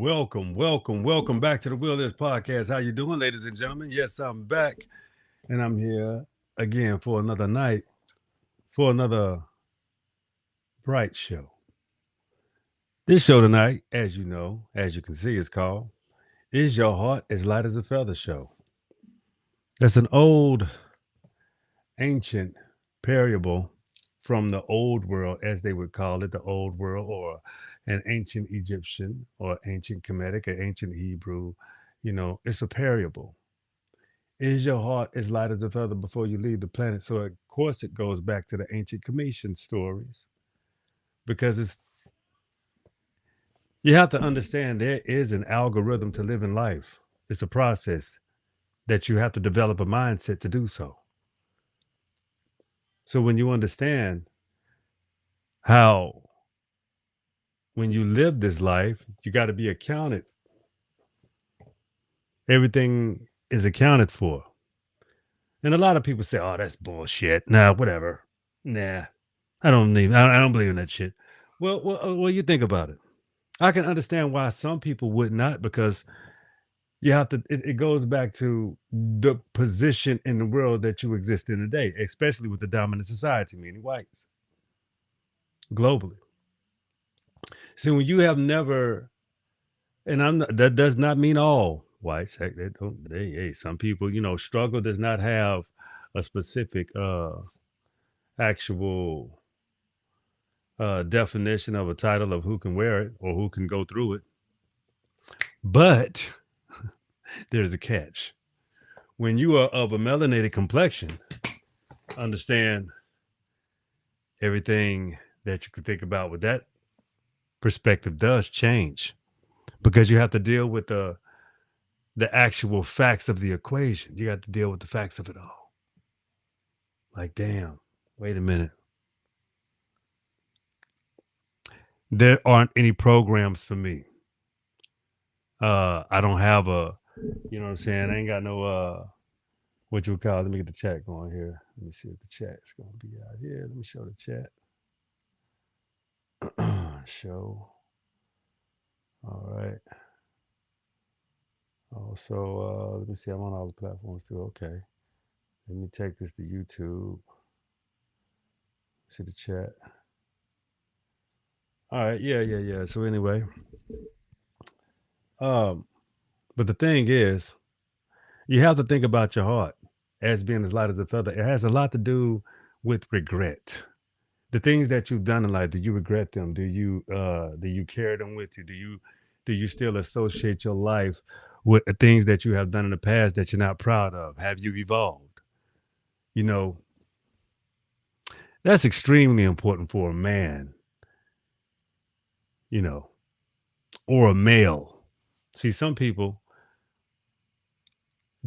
welcome back to the Will This Podcast. How you doing, ladies and gentlemen? Yes, I'm back, and I'm here again for another night, for another bright show. This show tonight, as you know, as you can see, is called "Is Your Heart as Light as a Feather?" Show. That's an old, ancient parable from the old world, as they would call it, the old world, or an ancient Egyptian, or ancient Kemetic, or ancient Hebrew. It's a parable. Is your heart as light as a feather before you leave the planet? So, of course, it goes back to the ancient Cometian stories because you have to understand there is an algorithm to living life. It's a process that you have to develop a mindset to do so. So, when you understand how, when you live this life, you got to be accounted, everything is accounted for. And a lot of people say, "Oh, that's bullshit." Nah, whatever. Nah, I don't believe in that shit. Well, you think about it. I can understand why some people would not, because you have to. It goes back to the position in the world that you exist in today, especially with the dominant society, meaning whites, globally. See, when you have never, and that does not mean all whites. Heck, they don't. Hey, some people, struggle does not have a specific, actual definition of a title of who can wear it or who can go through it. But there's a catch. When you are of a melanated complexion, understand everything that you could think about with that perspective does change, because you have to deal with the actual facts of the equation. You got to deal with the facts of it all. Like, damn, wait a minute. There aren't any programs for me. I don't have you know what I'm saying? I ain't got no what you would call. Let me get the chat going here. Let me see if the chat's gonna be out here. Let me show the chat. Show. All right. Also, let me see. I'm on all the platforms too. Okay. Let me take this to YouTube. See the chat. All right. Yeah. So anyway, um, but the thing is, you have to think about your heart as being as light as a feather. It has a lot to do with regret. The things that you've done in life, do you regret them? Do you carry them with you? Do you still associate your life with the things that you have done in the past that you're not proud of? Have you evolved? You know, that's extremely important for a man, you know, or a male. See, some people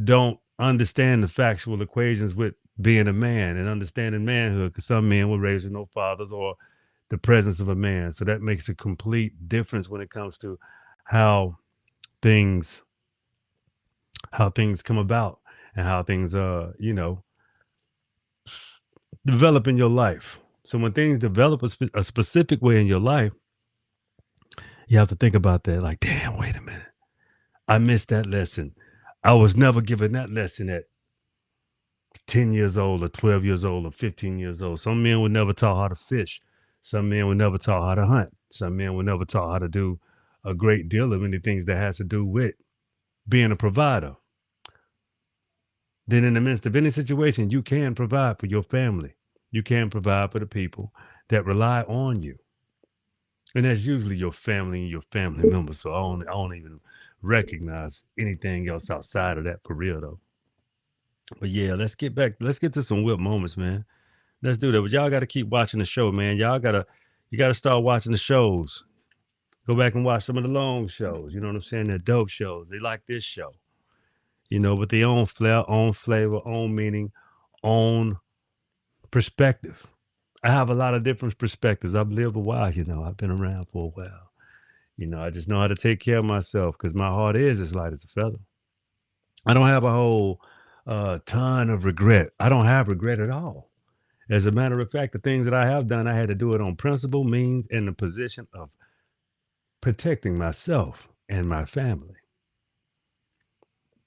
don't understand the factual equations with being a man and understanding manhood, because some men were raised with no fathers or the presence of a man. So that makes a complete difference when it comes to how things how things come about and how things develop in your life. So when things develop a specific way in your life, you have to think about that. Like, damn, wait a minute, I missed that lesson. I was never given that lesson at 10 years old or 12 years old or 15 years old. Some men were never taught how to fish. Some men were never taught how to hunt. Some men were never taught how to do a great deal of many things that has to do with being a provider. Then in the midst of any situation, you can provide for your family. You can provide for the people that rely on you. And that's usually your family and your family members. So I don't even recognize anything else outside of that, for real though. But yeah, let's get to some whip moments, man. Let's do that. But y'all gotta keep watching the show, man. You gotta start watching the shows. Go back and watch some of the long shows. You know what I'm saying? They're dope shows. They like this show. With their own flair, own flavor, own meaning, own perspective. I have a lot of different perspectives. I've lived a while, I've been around for a while. I just know how to take care of myself, because my heart is as light as a feather. I don't have a whole ton of regret. I don't have regret at all. As a matter of fact, the things that I have done, I had to do it on principle, means, and the position of protecting myself and my family.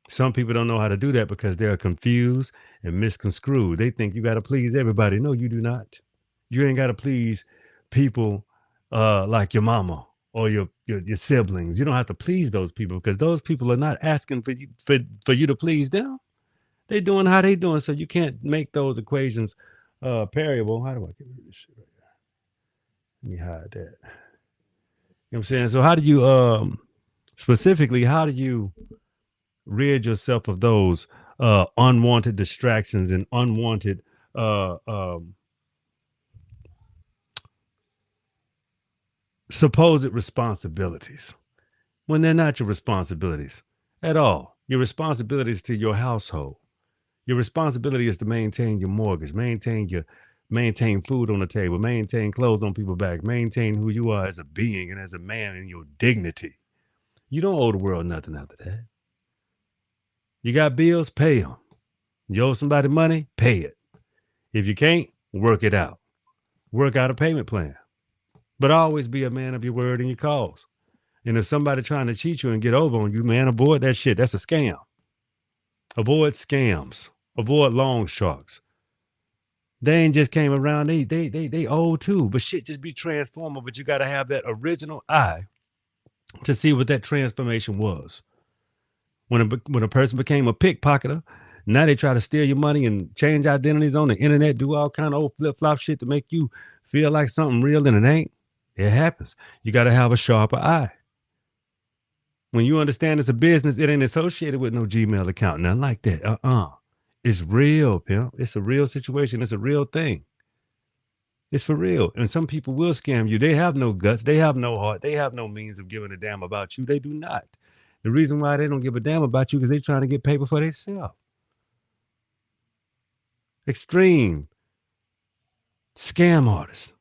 Some people don't know how to do that because they're confused and misconstrued. They think you got to please everybody. No, you do not. You ain't got to please people like your mama or your siblings. You don't have to please those people because those people are not asking for you to please them. They doing how they doing, so you can't make those equations variable. How do I get rid of this shit right here? Let me hide that. You know what I'm saying? So how do you specifically how do you rid yourself of those unwanted distractions and unwanted uh, um, supposed responsibilities when they're not your responsibilities at all? Your responsibilities to your household. Your responsibility is to maintain your mortgage, maintain food on the table, maintain clothes on people's back, maintain who you are as a being and as a man and your dignity. You don't owe the world nothing after that. You got bills, pay them. You owe somebody money, pay it. If you can't, work it out. Work out a payment plan. But always be a man of your word and your cause. And if somebody trying to cheat you and get over on you, man, avoid that shit. That's a scam. Avoid scams. Avoid long sharks. They ain't just came around. They old too. But shit just be transformable. But you got to have that original eye to see what that transformation was. When a person became a pickpocketer, now they try to steal your money and change identities on the internet, do all kind of old flip flop shit to make you feel like something real and it ain't. It happens. You got to have a sharper eye. When you understand it's a business, it ain't associated with no Gmail account, nothing like that. It's real, pimp. It's a real situation. It's a real thing. It's for real. And some people will scam you. They have no guts. They have no heart. They have no means of giving a damn about you. They do not. The reason why they don't give a damn about you is they're trying to get paper for themselves. Extreme scam artists.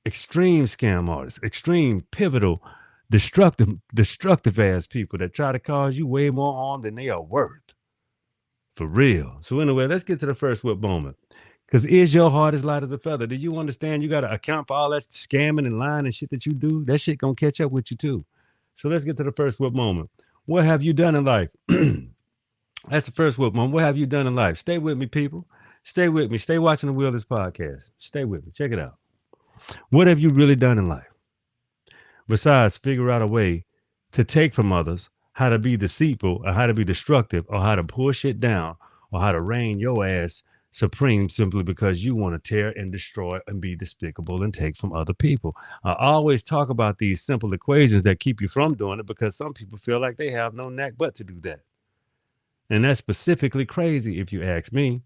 Extreme scam artists. Extreme, pivotal, destructive ass people that try to cause you way more harm than they are worth. For real. So anyway, let's get to the first whip moment. Because is your heart as light as a feather? Do you understand you got to account for all that scamming and lying and shit that you do? That shit gonna catch up with you too. So let's get to the first whip moment. What have you done in life? That's the first whip moment. What have you done in life? Stay with me, people. Stay with me. Stay watching the Wheelers podcast. Stay with me. Check it out. What have you really done in life? Besides figure out a way to take from others, how to be deceitful or how to be destructive or how to pull shit down or how to reign your ass supreme simply because you want to tear and destroy and be despicable and take from other people. I always talk about these simple equations that keep you from doing it because some people feel like they have no knack but to do that. And that's specifically crazy if you ask me.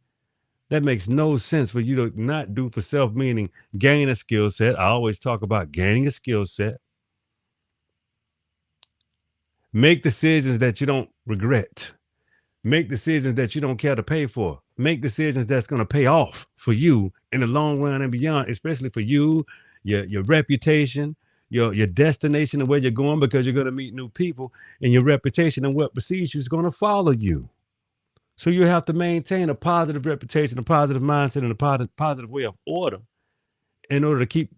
That makes no sense for you to not do for self, meaning gain a skill set. I always talk about gaining a skill set. Make decisions that you don't regret. Make decisions that you don't care to pay for. Make decisions that's going to pay off for you in the long run and beyond, especially for you, your reputation, your destination and where you're going because you're going to meet new people and your reputation and what precedes you is going to follow you. So you have to maintain a positive reputation, a positive mindset, and a positive way of order in order to keep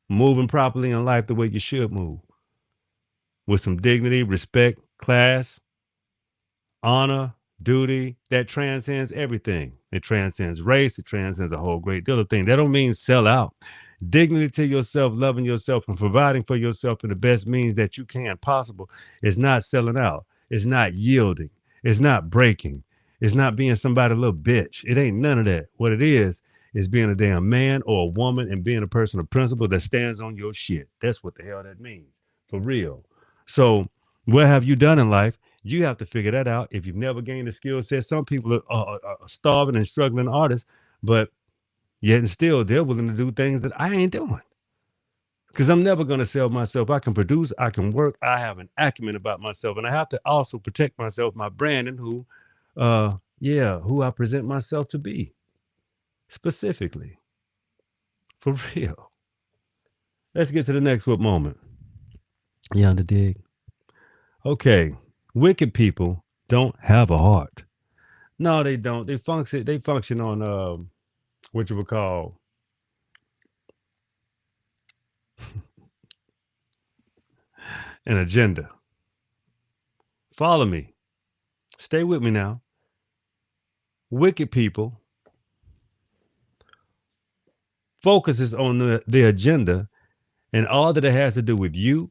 moving properly in life the way you should move. With some dignity, respect, class, honor, duty, that transcends everything. It transcends race. It transcends a whole great deal of things. That don't mean sell out. Dignity to yourself, loving yourself, and providing for yourself in the best means that you can possible is not selling out. It's not yielding. It's not breaking. It's not being somebody little bitch. It ain't none of that. What it is being a damn man or a woman and being a person of principle that stands on your shit. That's what the hell that means. For real. So what have you done in life? You have to figure that out. If you've never gained a skill set, some people are starving and struggling artists, but yet and still they're willing to do things that I ain't doing. Because I'm never going to sell myself. I can produce, I can work, I have an acumen about myself. And I have to also protect myself, my brand, and who I present myself to be. Specifically. For real. Let's get to the next whip moment. You on the dig? Okay. Wicked people don't have a heart. No, they don't. They function on what you would call an agenda. Follow me. Stay with me now. Wicked people focuses on the agenda and all that it has to do with you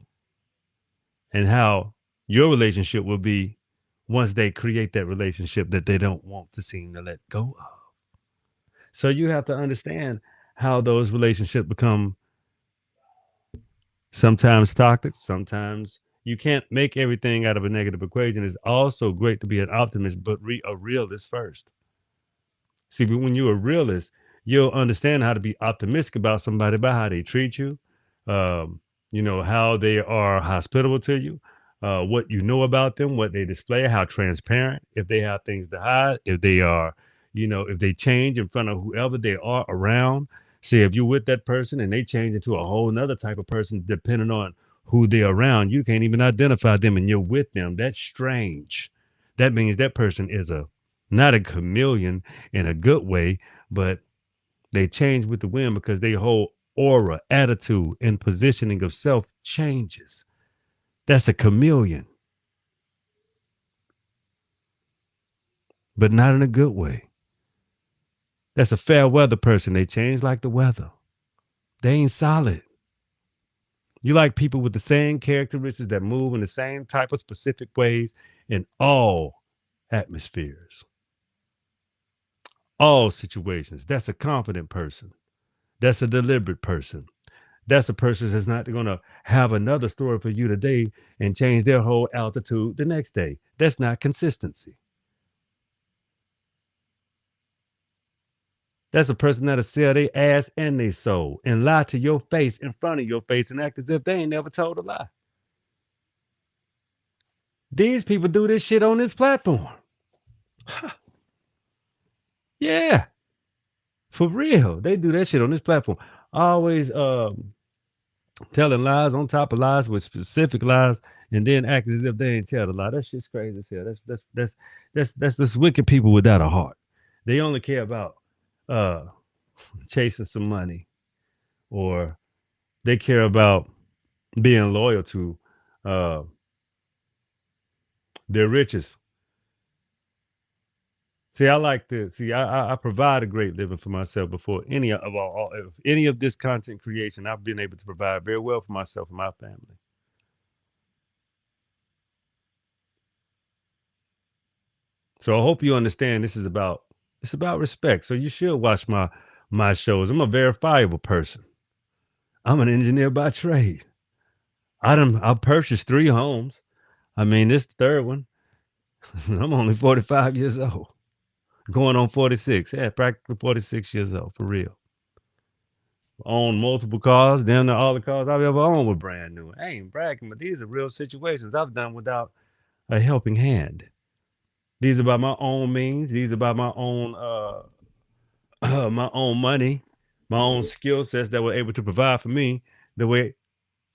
and how your relationship will be once they create that relationship that they don't want to seem to let go of. So you have to understand how those relationships become sometimes toxic, sometimes you can't make everything out of a negative equation. It's also great to be an optimist, but a realist first. See, but when you're a realist, you'll understand how to be optimistic about somebody by how they treat you, um, how they are hospitable to you, what you know about them, what they display, how transparent, if they have things to hide, if they are, if they change in front of whoever they are around. See, if you're with that person and they change into a whole nother type of person, depending on who they're around, you can't even identify them and you're with them. That's strange. That means that person is a not a chameleon in a good way, but they change with the wind because their whole aura, attitude, and positioning of self changes. That's a chameleon, but not in a good way. That's a fair weather person. They change like the weather. They ain't solid. You like people with the same characteristics that move in the same type of specific ways in all atmospheres, all situations. That's a confident person. That's a deliberate person. That's a person that's not going to have another story for you today and change their whole altitude the next day. That's not consistency. That's a person that'll sell their ass and their soul and lie to your face in front of your face and act as if they ain't never told a lie. These people do this shit on this platform. Yeah, for real. They do that shit on this platform. Always telling lies on top of lies with specific lies and then act as if they ain't tell the lie. That shit's crazy as hell. That's just wicked people without a heart. They only care about uh chasing some money or they care about being loyal to uh their riches. See, I like to see I provide a great living for myself before any of this content creation. I've been able to provide very well for myself and my family. So I hope you understand it's about respect. So you should watch my shows. I'm a verifiable person. I'm an engineer by trade. I've purchased 3 homes. I mean, this third one, I'm only 45 years old, going on 46. Yeah, practically 46 years old, for real. Own multiple cars. Damn near all the cars I've ever owned were brand new. I ain't bragging, but these are real situations I've done without a helping hand. These are by my own means. These are by my own my own money, my own skill sets that were able to provide for me the way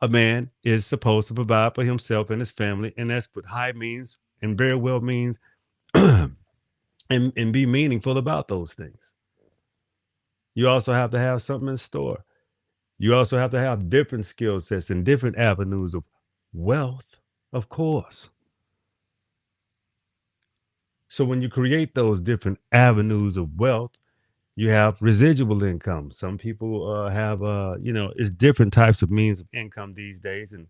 a man is supposed to provide for himself and his family, and that's what high means and very well means, and be meaningful about those things. You also have to have something in store. You also have to have different skill sets and different avenues of wealth, of course. So when you create those different avenues of wealth, you have residual income. Some people have, it's different types of means of income these days, and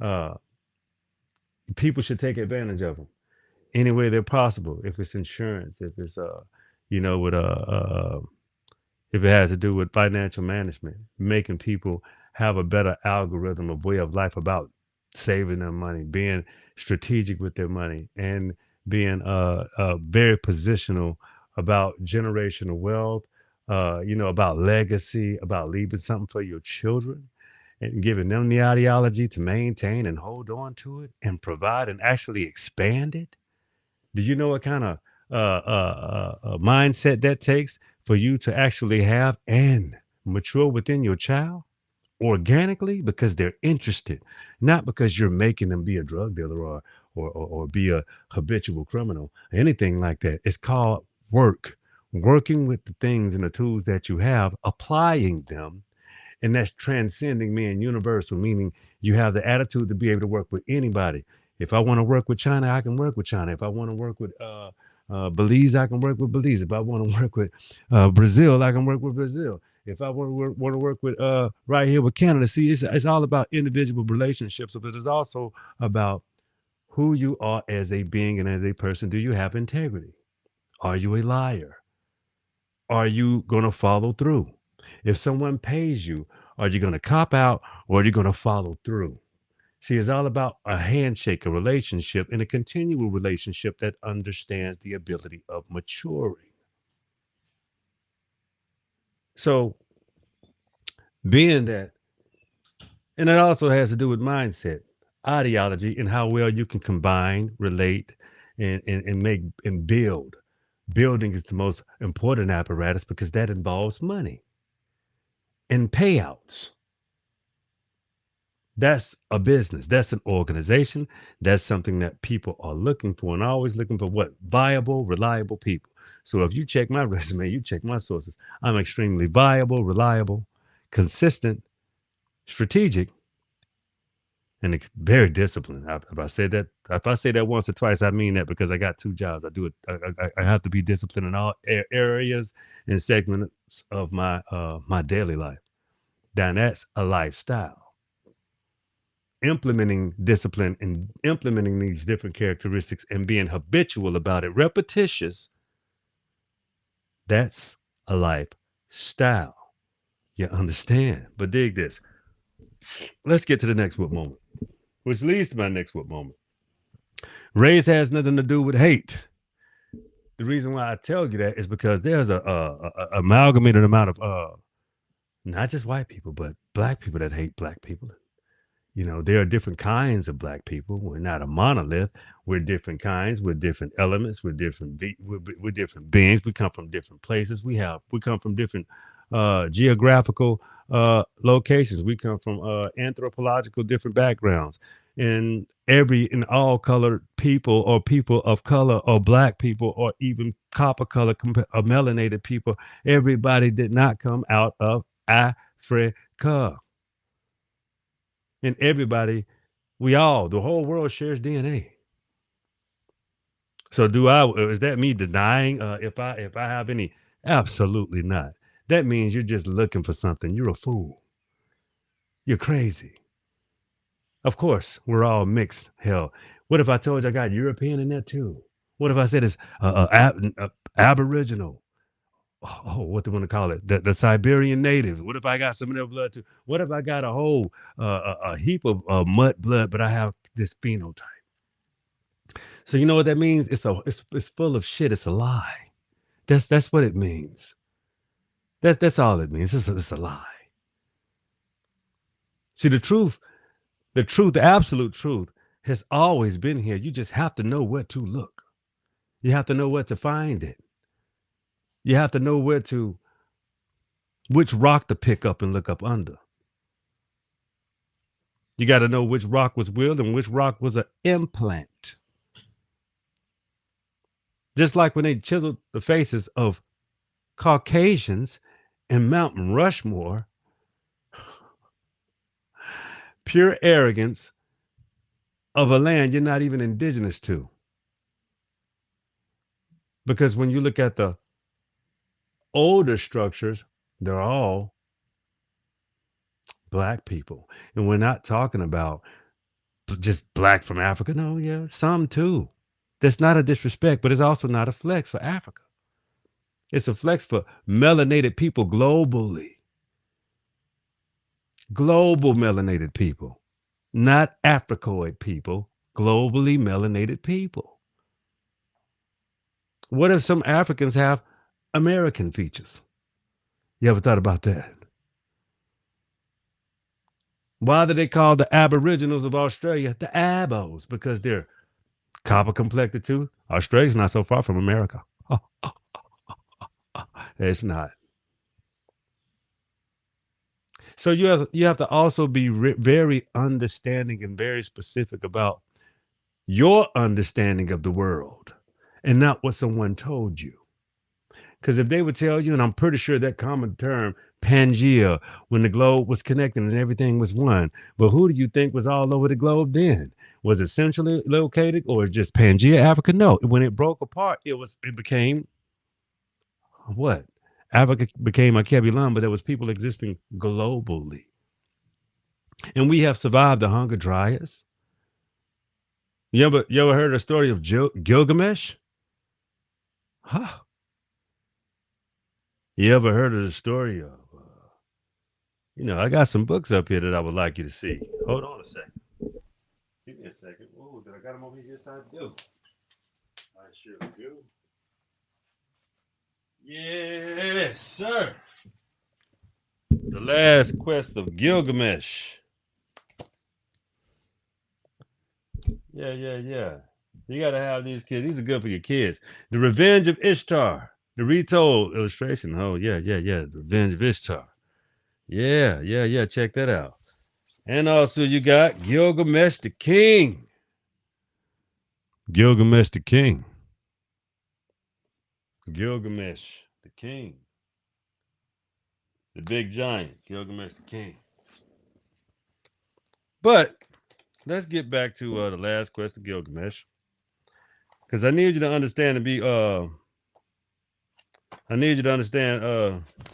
uh, people should take advantage of them any way they're possible. If it's insurance, if it's, with if it has to do with financial management, making people have a better algorithm of way of life about saving their money, being strategic with their money, and being very positional about generational wealth, about legacy, about leaving something for your children and giving them the ideology to maintain and hold on to it and provide and actually expand it. Do you know what kind of mindset that takes for you to actually have and mature within your child organically because they're interested, not because you're making them be a drug dealer or be a habitual criminal, anything like that. It's called work, working with the things and the tools that you have, applying them And that's transcending, meaning universal, meaning you have the attitude to be able to work with anybody. If I want to work with China, I can work with China. If I want to work with Belize, I can work with Belize. If I want to work with Brazil, I can work with Brazil. If I want to work with right here with Canada, see, it's all about individual relationships, but it's also about who you are as a being and as a person. Do you have integrity? Are you a liar? Are you going to follow through? If someone pays you, are you going to cop out or are you going to follow through? See, it's all about a handshake, a relationship, and a continual relationship that understands the ability of maturing. So, being that, and it also has to do with mindset, ideology, and how well you can combine, relate, and make and build. Building is the most important apparatus because that involves money and payouts. That's a business. That's an organization. That's something that people are looking for and always looking for what? Viable, reliable people. So if you check my resume, you check my sources, I'm extremely viable, reliable, consistent, strategic, and very disciplined. If I say that once or twice, I mean that because I got two jobs. I do it. I have to be disciplined in all areas and segments of my daily life. Now that's a lifestyle. Implementing discipline and implementing these different characteristics and being habitual about it, repetitious, that's a lifestyle. You understand? But dig this. Let's get to the next what moment, which leads to my next what moment. Race has nothing to do with hate. The reason why I tell you that is because there's a amalgamated amount of not just white people, but black people that hate black people. You know, there are different kinds of black people. We're not a monolith. We're different kinds. We're different elements. We're different beings. We come from different places. We come from different geographical locations. We come from anthropological different backgrounds. And in all colored people or people of color or black people or even copper color or melanated people, everybody did not come out of Africa. And everybody, the whole world shares DNA. So is that me denying if I have any? Absolutely not. That means you're just looking for something. You're a fool. You're crazy. Of course, we're all mixed. Hell, what if I told you I got European in that too? What if I said it's Aboriginal? Oh, what do you want to call it? The Siberian natives. What if I got some of their blood too? What if I got a whole a heap of mud blood, but I have this phenotype? So you know what that means? It's full of shit. It's a lie. That's what it means. That's all it means. It's a lie. See, the absolute truth has always been here. You just have to know where to look. You have to know where to find it. You have to know which rock to pick up and look up under. You got to know which rock was real and which rock was an implant. Just like when they chiseled the faces of Caucasians in Mount Rushmore, pure arrogance of a land you're not even indigenous to. Because when you look at the older structures, they're all black people. And we're not talking about just black from Africa. No, yeah, some too. That's not a disrespect, but it's also not a flex for Africa. It's a flex for melanated people globally. Global melanated people, not Africoid people, globally melanated people. What if some Africans have American features? You ever thought about that? Why do they call the Aboriginals of Australia the Abos? Because they're copper complected too. Australia's not so far from America. It's not. So you have to also be very understanding and very specific about your understanding of the world and not what someone told you. Because if they would tell you, and I'm pretty sure that common term Pangea, when the globe was connected and everything was one. But who do you think was all over the globe then? Was it centrally located or just Pangea, Africa? No. When it broke apart, it became what? Africa became a Kebulan, but there was people existing globally. And we have survived the Hunger Dryas. You ever heard the story of Gilgamesh? Huh. You ever heard of the story of, I got some books up here that I would like you to see. Hold on a second. Give me a second. Oh, did I got them over here? Yes, I do. I sure do. Yes, sir. The Last Quest of Gilgamesh. Yeah. You got to have these kids. These are good for your kids. The Revenge of Ishtar. The retold illustration. Oh, yeah. The Revenge of Ishtar. Yeah. Check that out. And also you got Gilgamesh the King. Gilgamesh the King. Gilgamesh the King. The big giant. Gilgamesh the King. But let's get back to the Last Quest of Gilgamesh. Because I need you to understand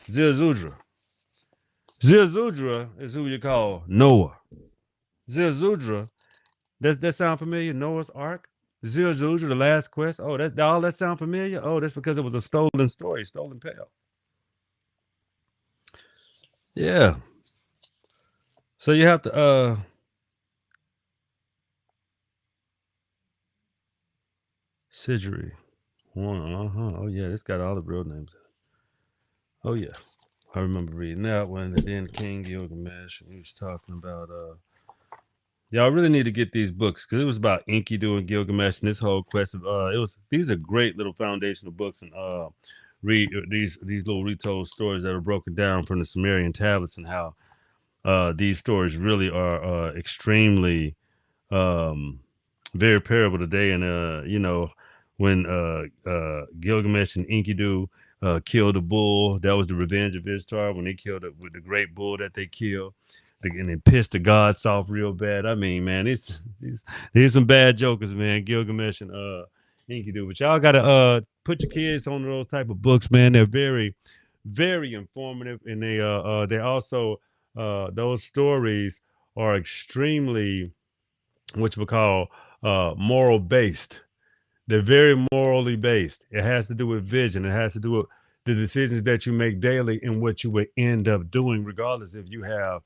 Zirzudra. Zirzudra is who you call Noah. Zirzudra, that sound familiar? Noah's Ark? Zirzudra, the Last Quest? Oh, that sound familiar? Oh, that's because it was a stolen story, stolen tale. Yeah. So you have to Sidgeri. Oh yeah, it's got all the real names. Oh yeah. I remember reading that one. And then King Gilgamesh, and he was talking about y'all really need to get these books because it was about Enkidu and Gilgamesh and this whole quest of these are great little foundational books and read these little retold stories that are broken down from the Sumerian tablets and how these stories really are extremely very parable today. And when Gilgamesh and Enkidu killed a bull, that was the revenge of Ishtar when they killed it with the great bull that they killed. And they pissed the gods off real bad. I mean, man, these some bad jokers, man. Gilgamesh and Enkidu. But y'all gotta put your kids on those type of books, man. They're very, very informative, and they also those stories are extremely what you would call moral based. They're very morally based. It has to do with vision. It has to do with the decisions that you make daily and what you would end up doing, regardless if you're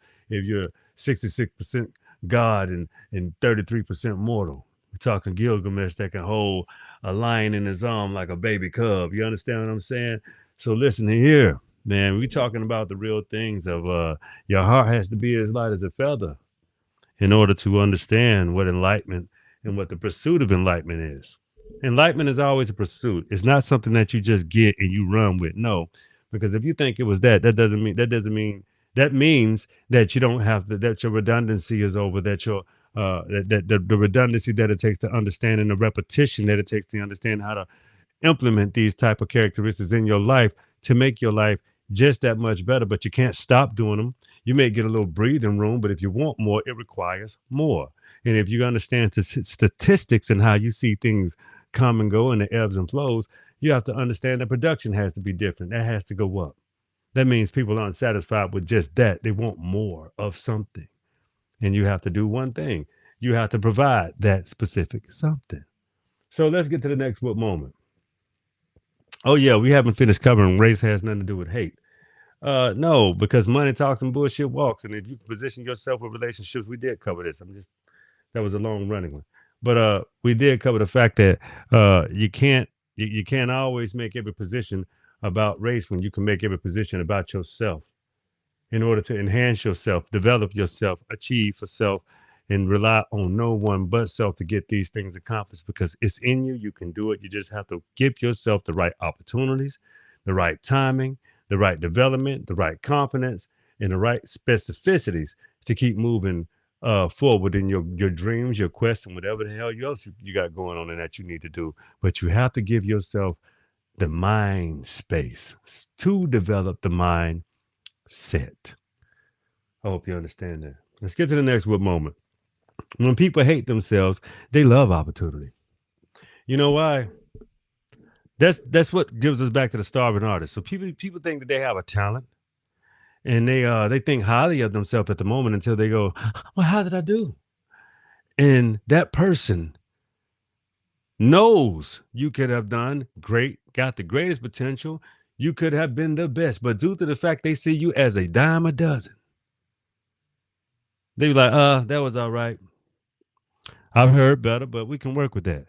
66% God and 33% mortal. We're talking Gilgamesh that can hold a lion in his arm like a baby cub. You understand what I'm saying? So listen here, man. We're talking about the real things of your heart has to be as light as a feather in order to understand what enlightenment and what the pursuit of enlightenment is. Enlightenment is always a pursuit. It's not something that you just get and you run with. No, because if you think it was that means that you don't have that your redundancy is over, that your the redundancy that it takes to understand and the repetition that it takes to understand how to implement these type of characteristics in your life to make your life just that much better. But you can't stop doing them. You may get a little breathing room, but if you want more, it requires more. And if you understand statistics and how you see things come and go and the ebbs and flows, you have to understand that production has to be different. That has to go up. That means people aren't satisfied with just that. They want more of something. And you have to do one thing. You have to provide that specific something. So let's get to the next book moment. Oh yeah, we haven't finished covering race has nothing to do with hate. No, because money talks and bullshit walks. And if you position yourself with relationships, we did cover this. That was a long running one. But we did cover the fact that you can't always make every position about race when you can make every position about yourself in order to enhance yourself, develop yourself, achieve for self, and rely on no one but self to get these things accomplished because it's in you. You can do it. You just have to give yourself the right opportunities, the right timing, the right development, the right confidence, and the right specificities to keep moving forward in your dreams, your quest, and whatever the hell else you got going on and that you need to do. But you have to give yourself the mind space to develop the mind set. I hope you understand that. Let's get to the next moment. When people hate themselves, they love opportunity. You know why? That's what gives us back to the starving artist. So people think that they have a talent and they think highly of themselves at the moment until they go, well, how did I do? And that person knows you could have done great, got the greatest potential. You could have been the best, but due to the fact they see you as a dime a dozen, they be like, that was all right. I've heard better, but we can work with that.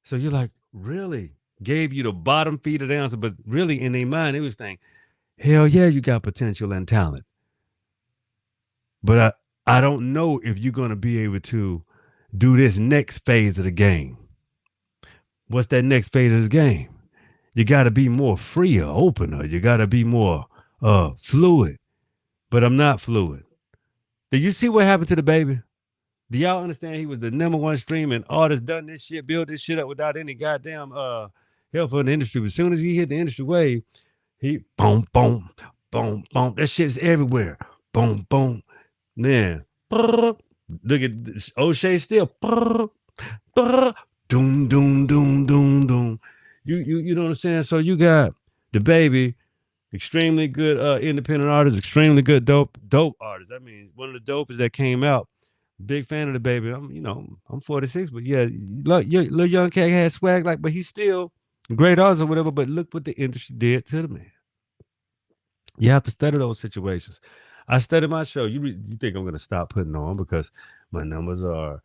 So you're like, really? Gave you the bottom feed of the answer, but really in their mind, they was thinking, hell yeah, you got potential and talent. But I don't know if you're gonna be able to do this next phase of the game. What's that next phase of this game? You gotta be more freer, opener. You gotta be more fluid. But I'm not fluid. Did you see what happened to the baby? Do y'all understand he was the number one streaming artist, done this shit, built this shit up without any goddamn help from the industry. But as soon as he hit the industry wave, he boom, boom, boom, boom. That shit's everywhere. Boom, boom. Man. Look at O'Shea still. Doom, doom, doom, doom, doom. You know what I'm saying? So you got the baby, extremely good independent artist, extremely good dope artist. I mean, one of the dopest that came out. Big fan of the baby. I'm 46, but yeah, look, little young cat had swag like, but he's still a great artist or whatever. But look what the industry did to the man. You have to study those situations. I study my show. You think I'm gonna stop putting on because my numbers or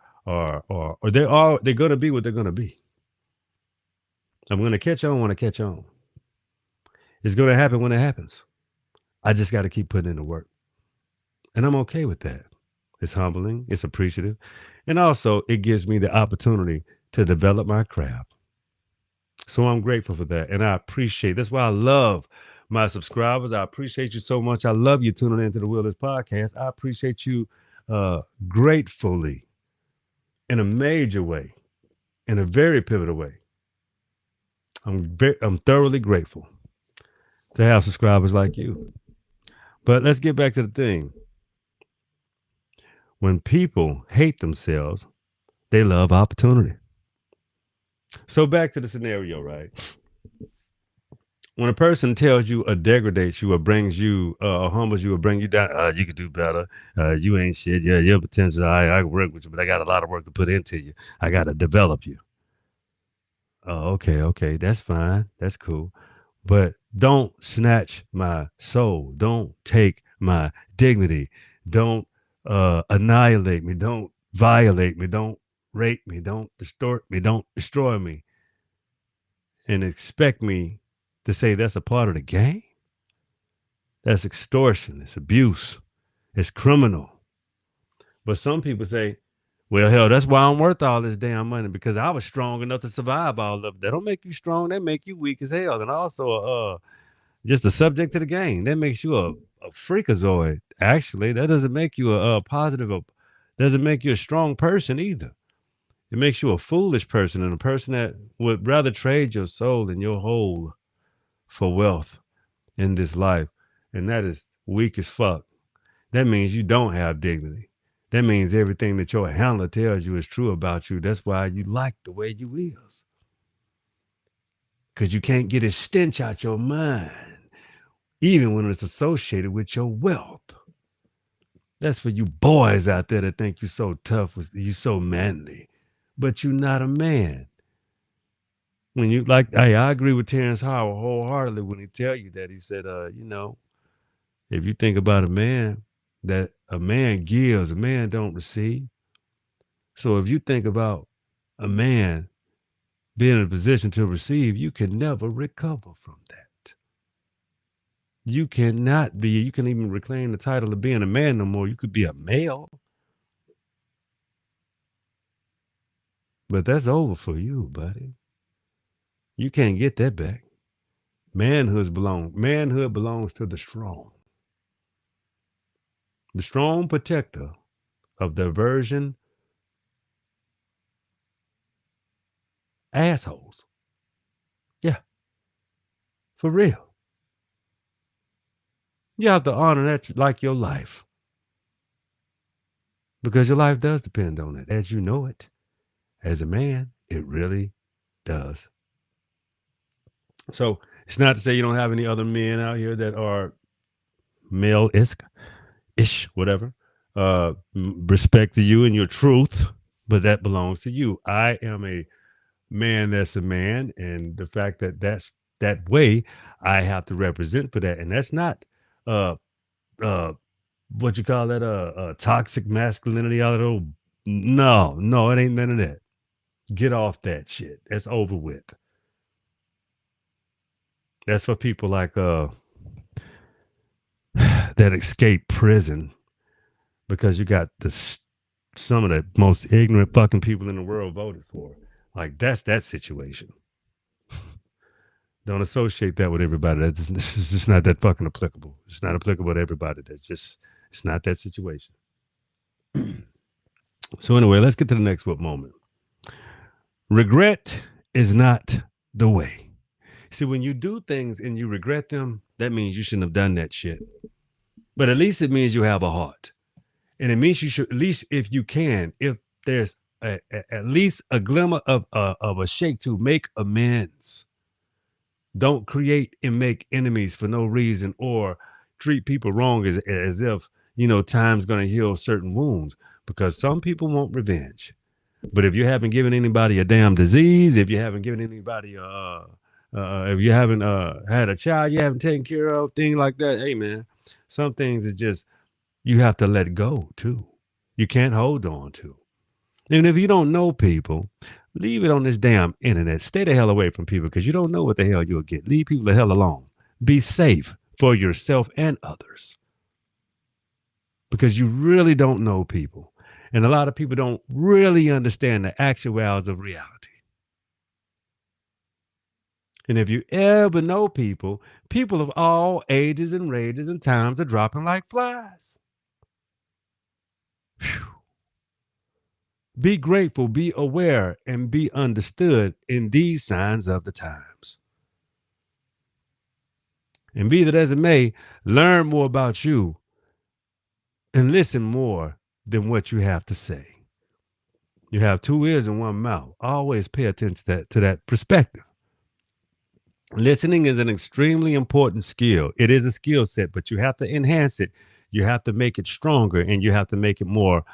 they're gonna be what they're gonna be. I'm gonna catch on when I catch on. It's gonna happen when it happens. I just got to keep putting in the work, and I'm okay with that. It's humbling. It's appreciative, and also it gives me the opportunity to develop my craft. So I'm grateful for that, and I appreciate. That's why I love my subscribers. I appreciate you so much. I love you tuning into the Wilderness Podcast. I appreciate you gratefully, in a major way, in a very pivotal way. I'm thoroughly grateful to have subscribers like you. But let's get back to the thing. When people hate themselves, they love opportunity. So back to the scenario, right? When a person tells you or degrades you or brings you or humbles you or bring you down, you could do better. You ain't shit. Yeah, your potential. I work with you, but I got a lot of work to put into you. I got to develop you. Oh, okay. That's fine. That's cool. But don't snatch my soul. Don't take my dignity. Don't annihilate me. Don't violate me. Don't rape me. Don't distort me. Don't destroy me. And expect me to say that's a part of the game? That's extortion. It's abuse. It's criminal. But some people say, well, hell, that's why I'm worth all this damn money because I was strong enough to survive all of it. That don't make you strong. That make you weak as hell. And also, just a subject to the game. That makes you a freakazoid. Actually, that doesn't make you a positive. Doesn't make you a strong person either. It makes you a foolish person and a person that would rather trade your soul and your whole for wealth in this life. And that is weak as fuck. That means you don't have dignity. That means everything that your handler tells you is true about you. That's why you like the way you is. Because you can't get his stench out your mind, even when it's associated with your wealth. That's for you boys out there that think you're so tough, you're so manly, but you're not a man. When you like, hey, I agree with Terrence Howard wholeheartedly when he tell you that. He said, if you think about a man, that a man gives, a man don't receive. So if you think about a man being in a position to receive, you can never recover from that. You cannot be, you can even reclaim the title of being a man no more. You could be a male, but that's over for you, buddy. You can't get that back. Manhood belongs to the strong. The strong protector of the virgin assholes. Yeah, for real. You have to honor that like your life because your life does depend on it as you know it. As a man, it really does. So it's not to say you don't have any other men out here that are male ish, whatever. Respect to you and your truth, but that belongs to you. I am a man that's a man, and the fact that that's that way, I have to represent for that, and that's not uh uh what you call that toxic masculinity out of those. No, it ain't none of that. Get off that shit. That's over with. That's for people like that escape prison because you got some of the most ignorant fucking people in the world voted for. Like that's that situation. Don't associate that with everybody. This is just not that fucking applicable. It's not applicable to everybody. That's just it's not that situation. So anyway, let's get to the next what moment. Regret is not the way. See, when you do things and you regret them, that means you shouldn't have done that shit. But at least it means you have a heart. And it means you should, at least if you can, if there's at least a glimmer of a shake to make amends. Don't create and make enemies for no reason or treat people wrong as if, time's going to heal certain wounds because some people want revenge. But if you haven't given anybody a damn disease, if you haven't given anybody, if you haven't had a child you haven't taken care of, things like that, hey, man, some things are just, you have to let go too. You can't hold on to. And if you don't know people, leave it on this damn internet. Stay the hell away from people because you don't know what the hell you'll get. Leave people the hell alone. Be safe for yourself and others because you really don't know people. And a lot of people don't really understand the actualities of reality. And if you ever know people, people of all ages and races and times are dropping like flies. Whew. Be grateful, be aware, and be understood in these signs of the times. And be that as it may, learn more about you and listen more than what you have to say. You have two ears and one mouth. Always pay attention to that perspective. Listening is an extremely important skill. It is a skill set, but you have to enhance it. You have to make it stronger and you have to make it more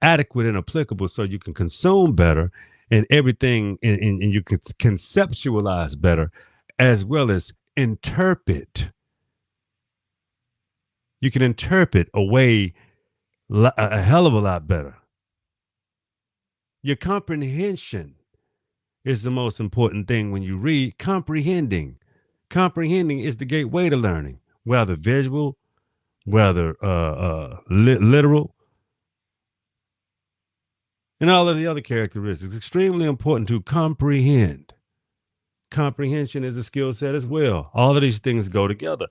adequate and applicable so you can consume better and everything and you can conceptualize better as well as interpret. You can interpret a hell of a lot better. Your comprehension is the most important thing when you read. Comprehending is the gateway to learning, whether visual, whether literal, and all of the other characteristics. Extremely important to comprehend. Comprehension is a skill set as well. All of these things go together.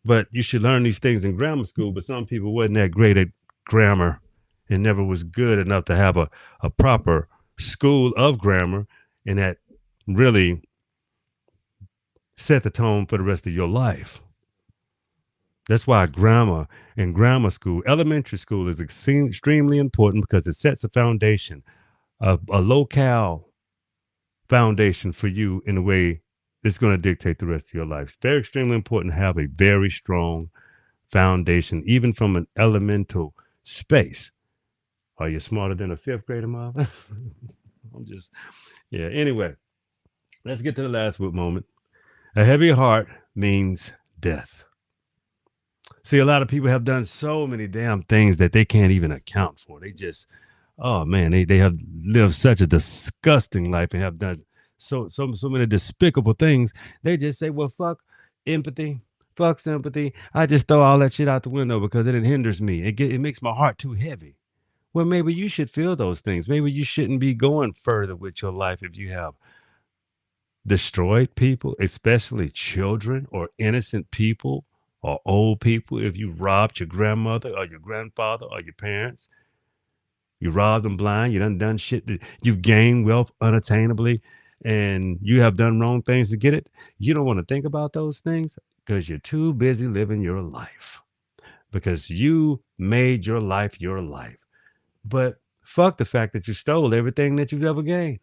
But you should learn these things in grammar school, but some people wasn't that great at grammar and never was good enough to have a proper school of grammar and that really set the tone for the rest of your life. That's why grammar and grammar school, elementary school is extremely important because it sets a foundation, a locale foundation for you in a way that's going to dictate the rest of your life. It's very extremely important to have a very strong foundation, even from an elemental space. Are you smarter than a fifth grader, Marvin? Yeah. Anyway, let's get to the last moment. A heavy heart means death. See, a lot of people have done so many damn things that they can't even account for. They just, oh man, they have lived such a disgusting life and have done so many despicable things. They just say, well, fuck empathy, fuck sympathy. I just throw all that shit out the window because it hinders me. It makes my heart too heavy. Well, maybe you should feel those things. Maybe you shouldn't be going further with your life if you have destroyed people, especially children or innocent people or old people. If you robbed your grandmother or your grandfather or your parents, you robbed them blind, you done shit, you've gained wealth unattainably, and you have done wrong things to get it. You don't want to think about those things because you're too busy living your life. because you made your life your life. But fuck the fact that you stole everything that you've ever gained.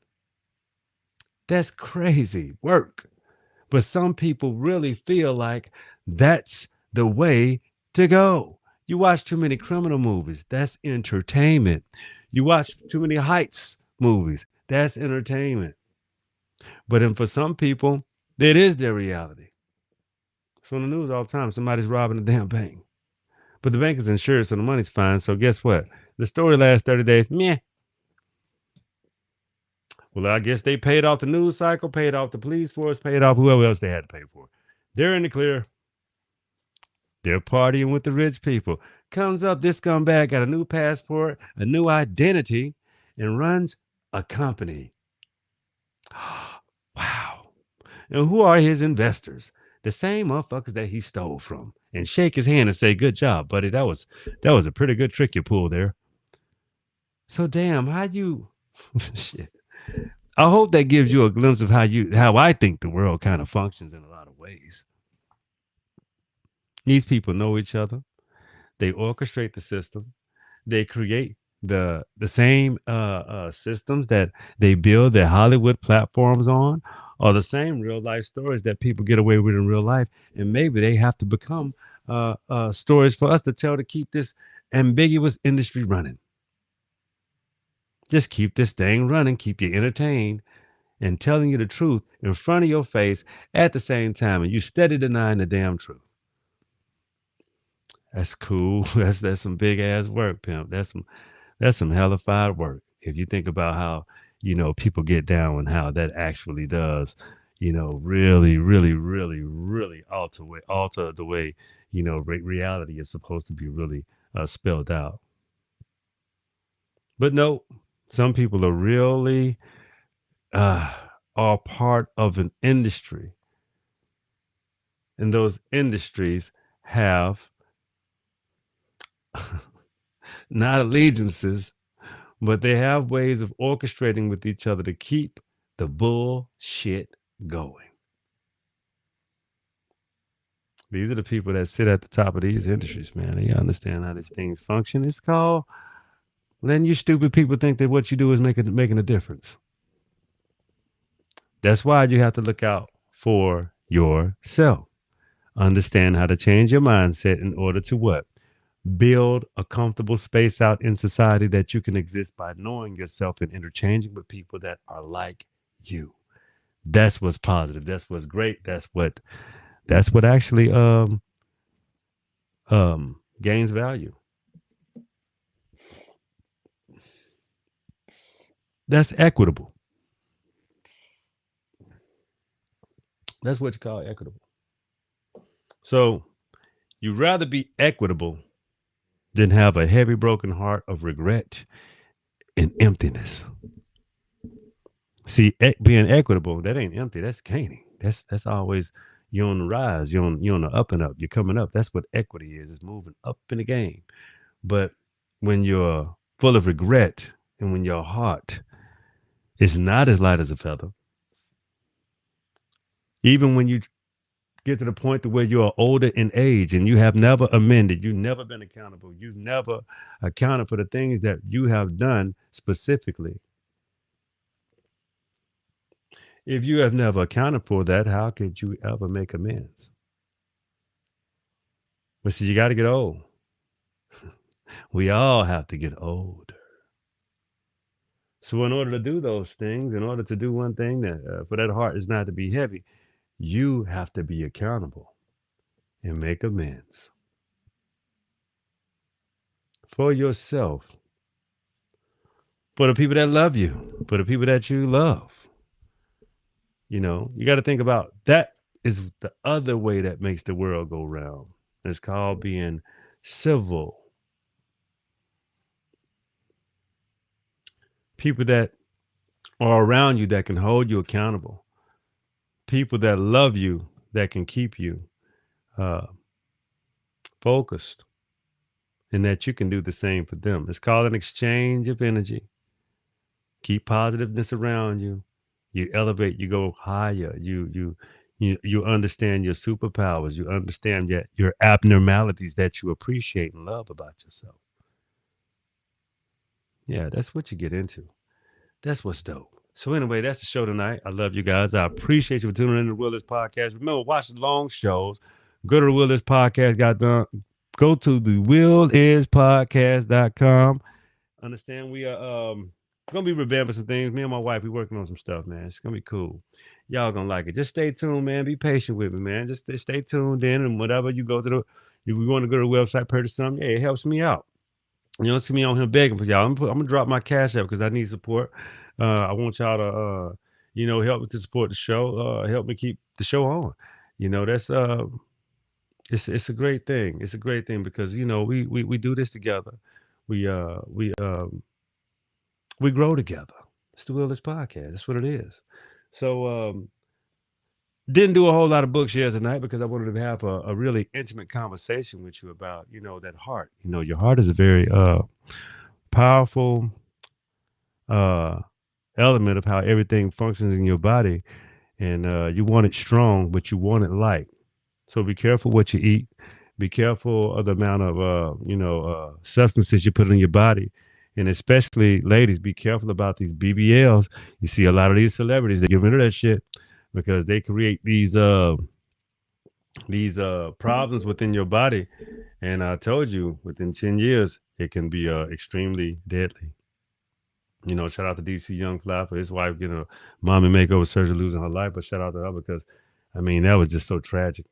That's crazy work. But some people really feel like that's the way to go. You watch too many criminal movies, that's entertainment. You watch too many heights movies, that's entertainment. But then for some people, it is their reality. So in the news all the time, somebody's robbing a damn bank. But the bank is insured, so the money's fine. So guess what? The story lasts 30 days. Meh. Well, I guess they paid off the news cycle, paid off the police force, paid off whoever else they had to pay for. They're in the clear. They're partying with the rich people. Comes up, this scumbag got a new passport, a new identity, and runs a company. Wow. And who are his investors? The same motherfuckers that he stole from. And shake his hand and say, "Good job, buddy. That was a pretty good trick you pulled there." So damn, how you shit. I hope that gives you a glimpse of how I think the world kind of functions in a lot of ways. These people know each other. They orchestrate the system. They create the same systems that they build their Hollywood platforms on, or the same real life stories that people get away with in real life, and maybe they have to become stories for us to tell to keep this ambiguous industry running. Just keep this thing running, keep you entertained, and telling you the truth in front of your face at the same time, and you steady denying the damn truth. That's cool. That's some big ass work, pimp. That's some hellified work. If you think about how, people get down and how that actually does, really, really, really, really alter the way, reality is supposed to be really spelled out. But no, some people are really are part of an industry, and those industries have not allegiances, but they have ways of orchestrating with each other to keep the bullshit going. These are the people that sit at the top of these industries, man. They understand how these things function. It's called letting you stupid people think that what you do is making a difference. That's why you have to look out for yourself. Understand how to change your mindset in order to what? Build a comfortable space out in society that you can exist by knowing yourself and interchanging with people that are like you. That's what's positive. That's what's great. That's what actually gains value. That's equitable. That's what you call equitable. So you'd rather be equitable than have a heavy broken heart of regret and emptiness. See, being equitable, that ain't empty. That's gaining. That's always you're on the rise. You're on the up and up. You're coming up. That's what equity is. It's moving up in the game. But when you're full of regret and when your heart is not as light as a feather, even when you get to the point to where you are older in age and you have never amended, you've never been accountable, you've never accounted for the things that you have done specifically. If you have never accounted for that, how could you ever make amends? But see, you got to get old. We all have to get older. So, in order to do those things, in order to do one thing that for that heart is not to be heavy, you have to be accountable and make amends for yourself, for the people that love you, for the people that you love. You got to think about that is the other way that makes the world go round. It's called being civil. People that are around you that can hold you accountable. People that love you that can keep you focused and that you can do the same for them. It's called an exchange of energy. Keep positiveness around you. You elevate, you go higher. You understand your superpowers. You understand your abnormalities that you appreciate and love about yourself. Yeah, that's what you get into. That's what's dope. So anyway, that's the show tonight. I love you guys. I appreciate you for tuning in to the Willis Podcast. Remember, watch the long shows. Go to the Willis Podcast. Go to the willispodcast.com. Understand we are gonna be revamping some things. Me and my wife, we working on some stuff, man. It's gonna be cool. Y'all gonna like it. Just stay tuned, man. Be patient with me, man. Just stay tuned in, and whatever you go to the, if you want to go to the website, purchase something, yeah, it helps me out. You don't see me on here begging for y'all. I'm gonna drop my cash up because I need support. I want y'all to, help me to support the show. Help me keep the show on. That's it's a great thing. It's a great thing because we do this together. We uh we um we grow together. It's the Wilderness Podcast. That's what it is. So didn't do a whole lot of book shares tonight because I wanted to have a really intimate conversation with you about that heart. Your heart is a very powerful uh element of how everything functions in your body, and you want it strong, but you want it light. So be careful what you eat. Be careful of the amount of substances you put in your body, and especially ladies, be careful about these BBLs. You see a lot of these celebrities, they get rid of that shit because they create these problems within your body. And I told you, within 10 years, it can be extremely deadly. Shout out to DC Young Fly for his wife getting a mommy makeover surgery, losing her life. But shout out to her because, I mean, that was just so tragic.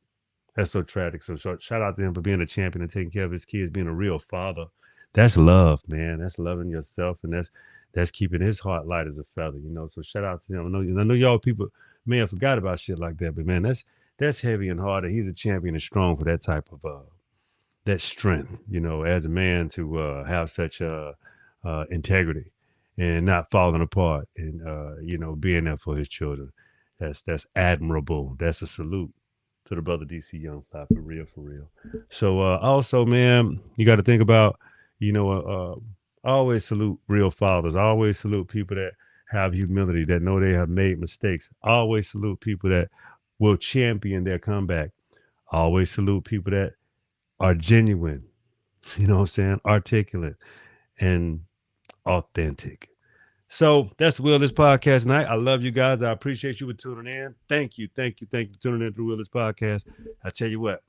That's so tragic. So shout out to him for being a champion and taking care of his kids, being a real father. That's love, man. That's loving yourself, and that's keeping his heart light as a feather. So shout out to him. I know y'all people may have forgot about shit like that, but man, that's heavy and hard. And he's a champion and strong for that type of that strength. As a man to have such integrity and not falling apart, and being there for his children. That's admirable. That's a salute to the brother DC Young Fly, for real, for real. So also, man, you got to think about, I always salute real fathers. I always salute people that have humility, that know they have made mistakes. I always salute people that will champion their comeback. I always salute people that are genuine, what I'm saying, articulate and authentic. So that's Willis Podcast tonight. I love you guys. I appreciate you for tuning in. Thank you for tuning in to Willis Podcast. I tell you what,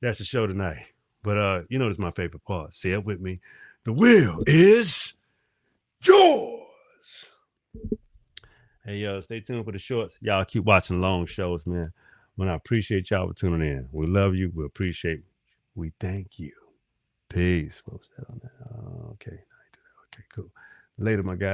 that's the show tonight. But this is my favorite part. Say it with me. The wheel is yours. Hey, stay tuned for the shorts. Y'all keep watching long shows, man. I appreciate y'all for tuning in. We love you. We appreciate you. We thank you. Peace. What was that on that? Okay. Okay, cool. Later, my guy.